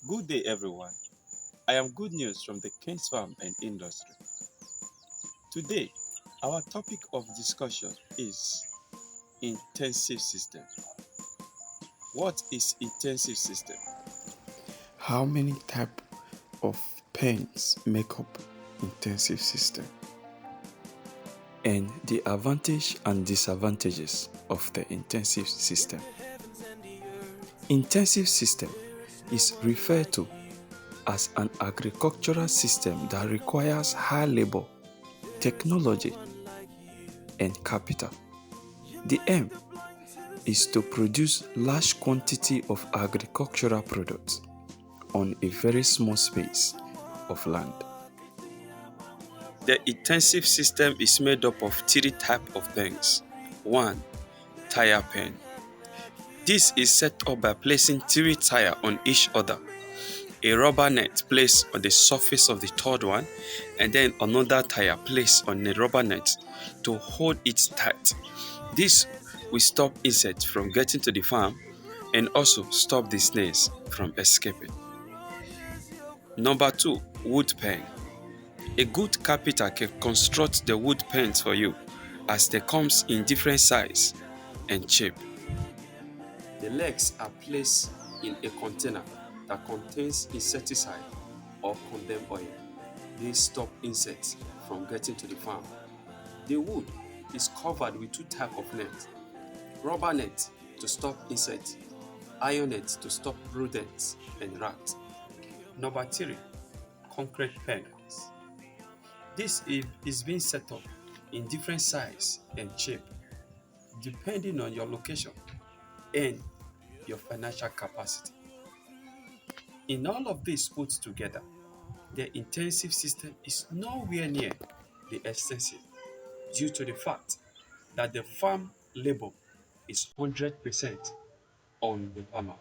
Good day, everyone. I am Good News from the King's Farm and Industry. Today, our topic of discussion is intensive system. What is intensive system? How many type of pens make up intensive system? And the advantage and disadvantages of the intensive system. Intensive system is referred to as an agricultural system that requires high labor, technology, and capital. The aim is to produce large quantity of agricultural products on a very small space of land. The intensive system is made up of three types of pens. 1. Tire pen. This is set up by placing three tires on each other. A rubber net placed on the surface of the third one, and then another tire placed on the rubber net to hold it tight. This will stop insects from getting to the farm and also stop the snails from escaping. Number 2, wood pen. A good carpenter can construct the wood pens for you as they comes in different size and shape. The legs are placed in a container that contains insecticide or condemned oil. They stop insects from getting to the farm. The wood is covered with two types of nets. Rubber net to stop insects, iron net to stop rodents and rats. Number 3, concrete pens. This is being set up in different size and shape depending on your location and your financial capacity. In all of this put together, the intensive system is nowhere near the extensive due to the fact that the farm labor is 100% on the farmer.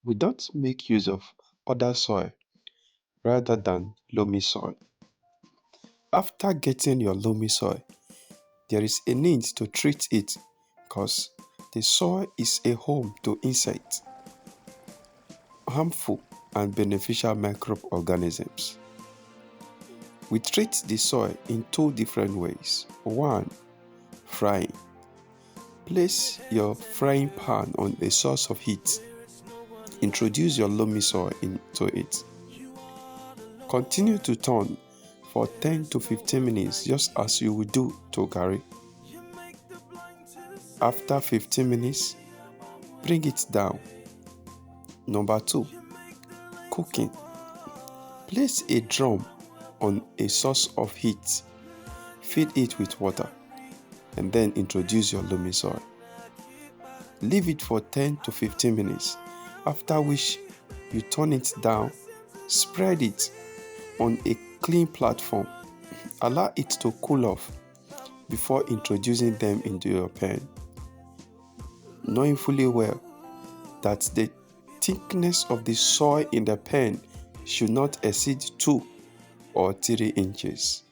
We don't make use of other soil rather than loamy soil. After getting your loamy soil, there is a need to treat it because the soil is a home to insects, harmful and beneficial microorganisms. We treat the soil in two different ways. One, frying. Place your frying pan on a source of heat. Introduce your loamy soil into it. Continue to turn for 10 to 15 minutes just as you would do to garri. After 15 minutes, bring it down. Number 2, cooking. Place a drum on a source of heat. Fill it with water and then introduce your loamy soil. Leave it for 10 to 15 minutes, after which you turn it down, spread it on a clean platform. Allow it to cool off before introducing them into your pen, knowing fully well that the thickness of the soil in the pen should not exceed 2 or 3 inches.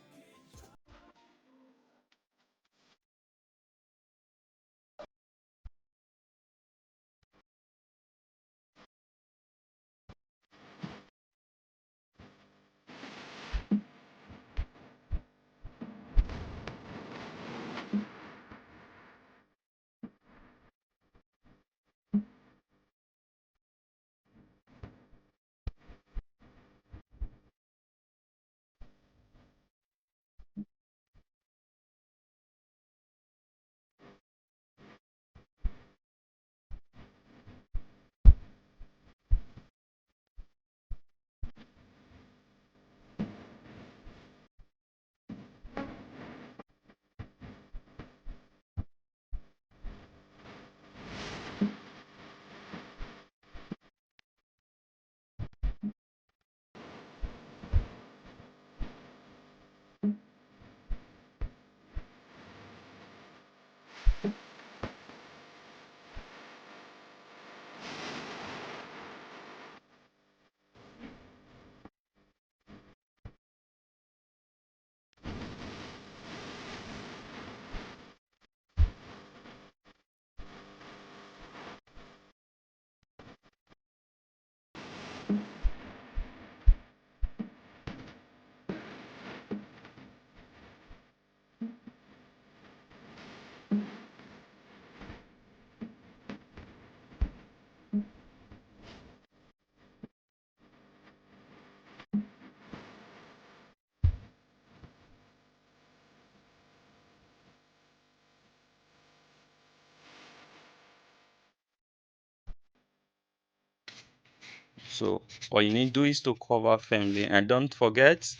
So all you need to do is to cover firmly, and don't forget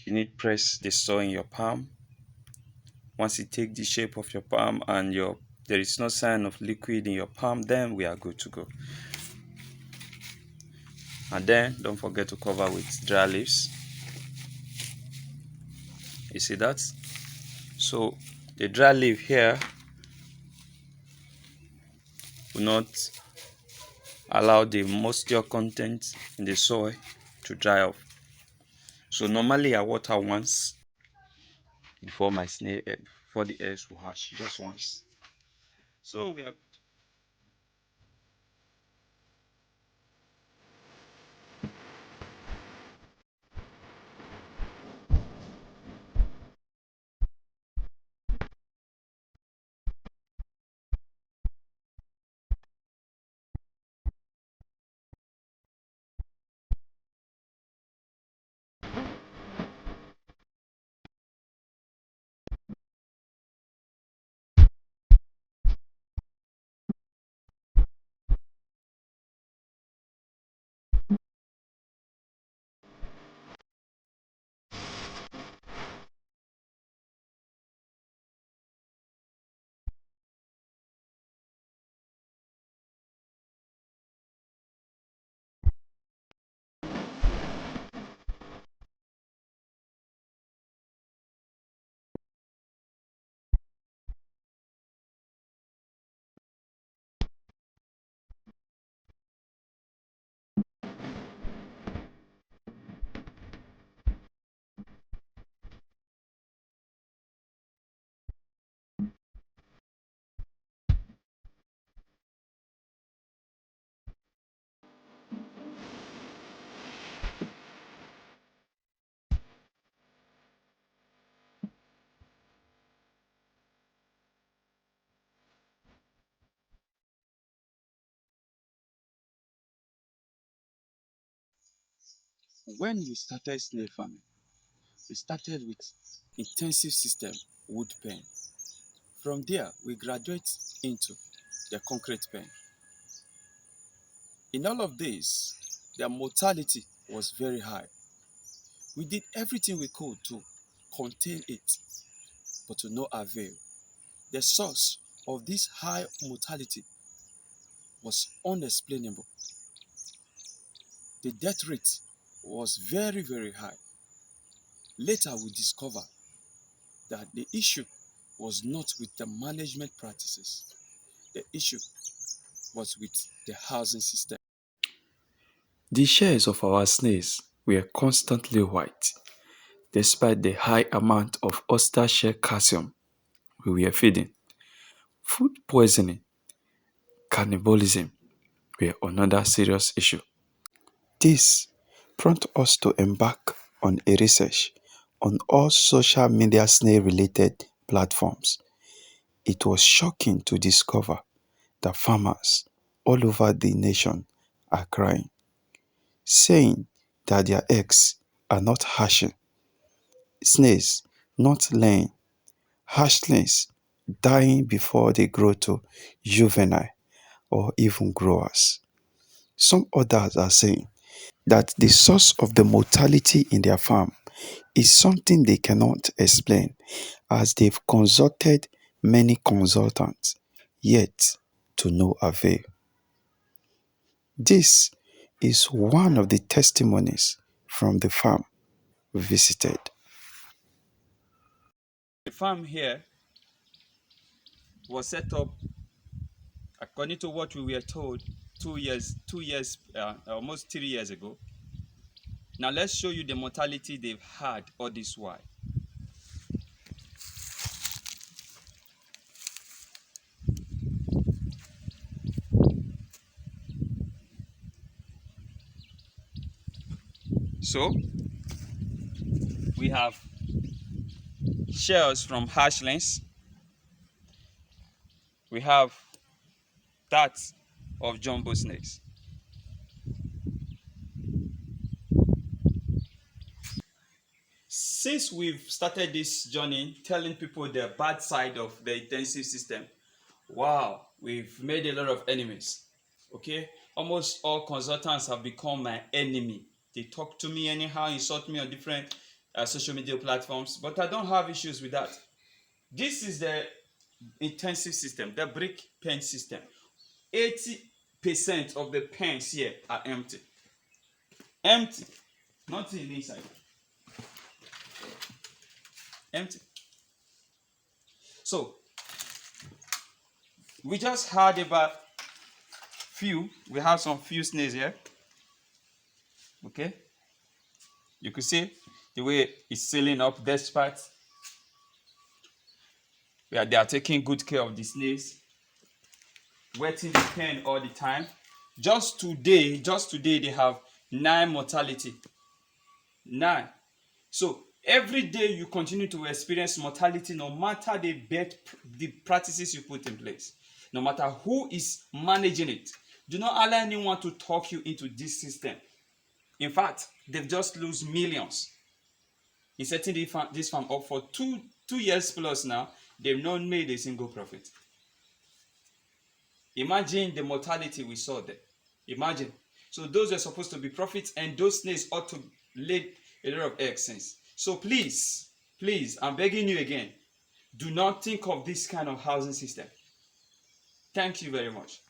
you need press the saw in your palm. Once it take the shape of your palm and there is no sign of liquid in your palm, then we are good to go. And then don't forget to cover with dry leaves. You see that? So the dry leaf here will not allow the moisture content in the soil to dry off. So normally I water once before my snail before the eggs will hatch, just once. So we are when we started snail farming, we started with intensive system wood pen. From there, we graduate into the concrete pen. In all of this, their mortality was very high. We did everything we could to contain it, but to no avail. The source of this high mortality was unexplainable. The death rate was very, very high. Later, we discovered that the issue was not with the management practices. The issue was with the housing system. The shells of our snails were constantly white, despite the high amount of oyster shell calcium we were feeding. Food poisoning, cannibalism were another serious issue. This prompted us to embark on a research on all social media snail related platforms. It was shocking to discover that farmers all over the nation are crying, saying that their eggs are not hatching, snails not laying, hatchlings dying before they grow to juvenile or even growers. Some others are saying that the source of the mortality in their farm is something they cannot explain, as they've consulted many consultants, yet to no avail. This is one of the testimonies from the farm we visited. The farm here was set up according to what we were told 2 years, almost 3 years ago. Now let's show you the mortality they've had all this while. So we have shells from hatchlings. We have that of jumbo snakes. Since we've started this journey telling people the bad side of the intensive system, wow, we've made a lot of enemies. Okay, Almost all consultants have become my enemy. They talk to me anyhow, insult me on different social media platforms, but I don't have issues with that. This is the intensive system, the brick pen system. 80% of the pens here are empty. Empty. Nothing inside. Empty. So, we just had about we have some few snails here. Okay. You could see the way it's sealing up despite where they are taking good care of the snails, wetting the pen all the time. Just today they have 9 mortality. 9. So every day you continue to experience mortality, no matter the practices you put in place, no matter who is managing it. Do not allow anyone to talk you into this system. In fact, they've just lose millions in setting this farm up for 2 years plus now. They've not made a single profit. Imagine the mortality we saw there. Imagine. So those are supposed to be profits, and those snails ought to lay a lot of eggs since. So please, I'm begging you again, do not think of this kind of housing system. Thank you very much.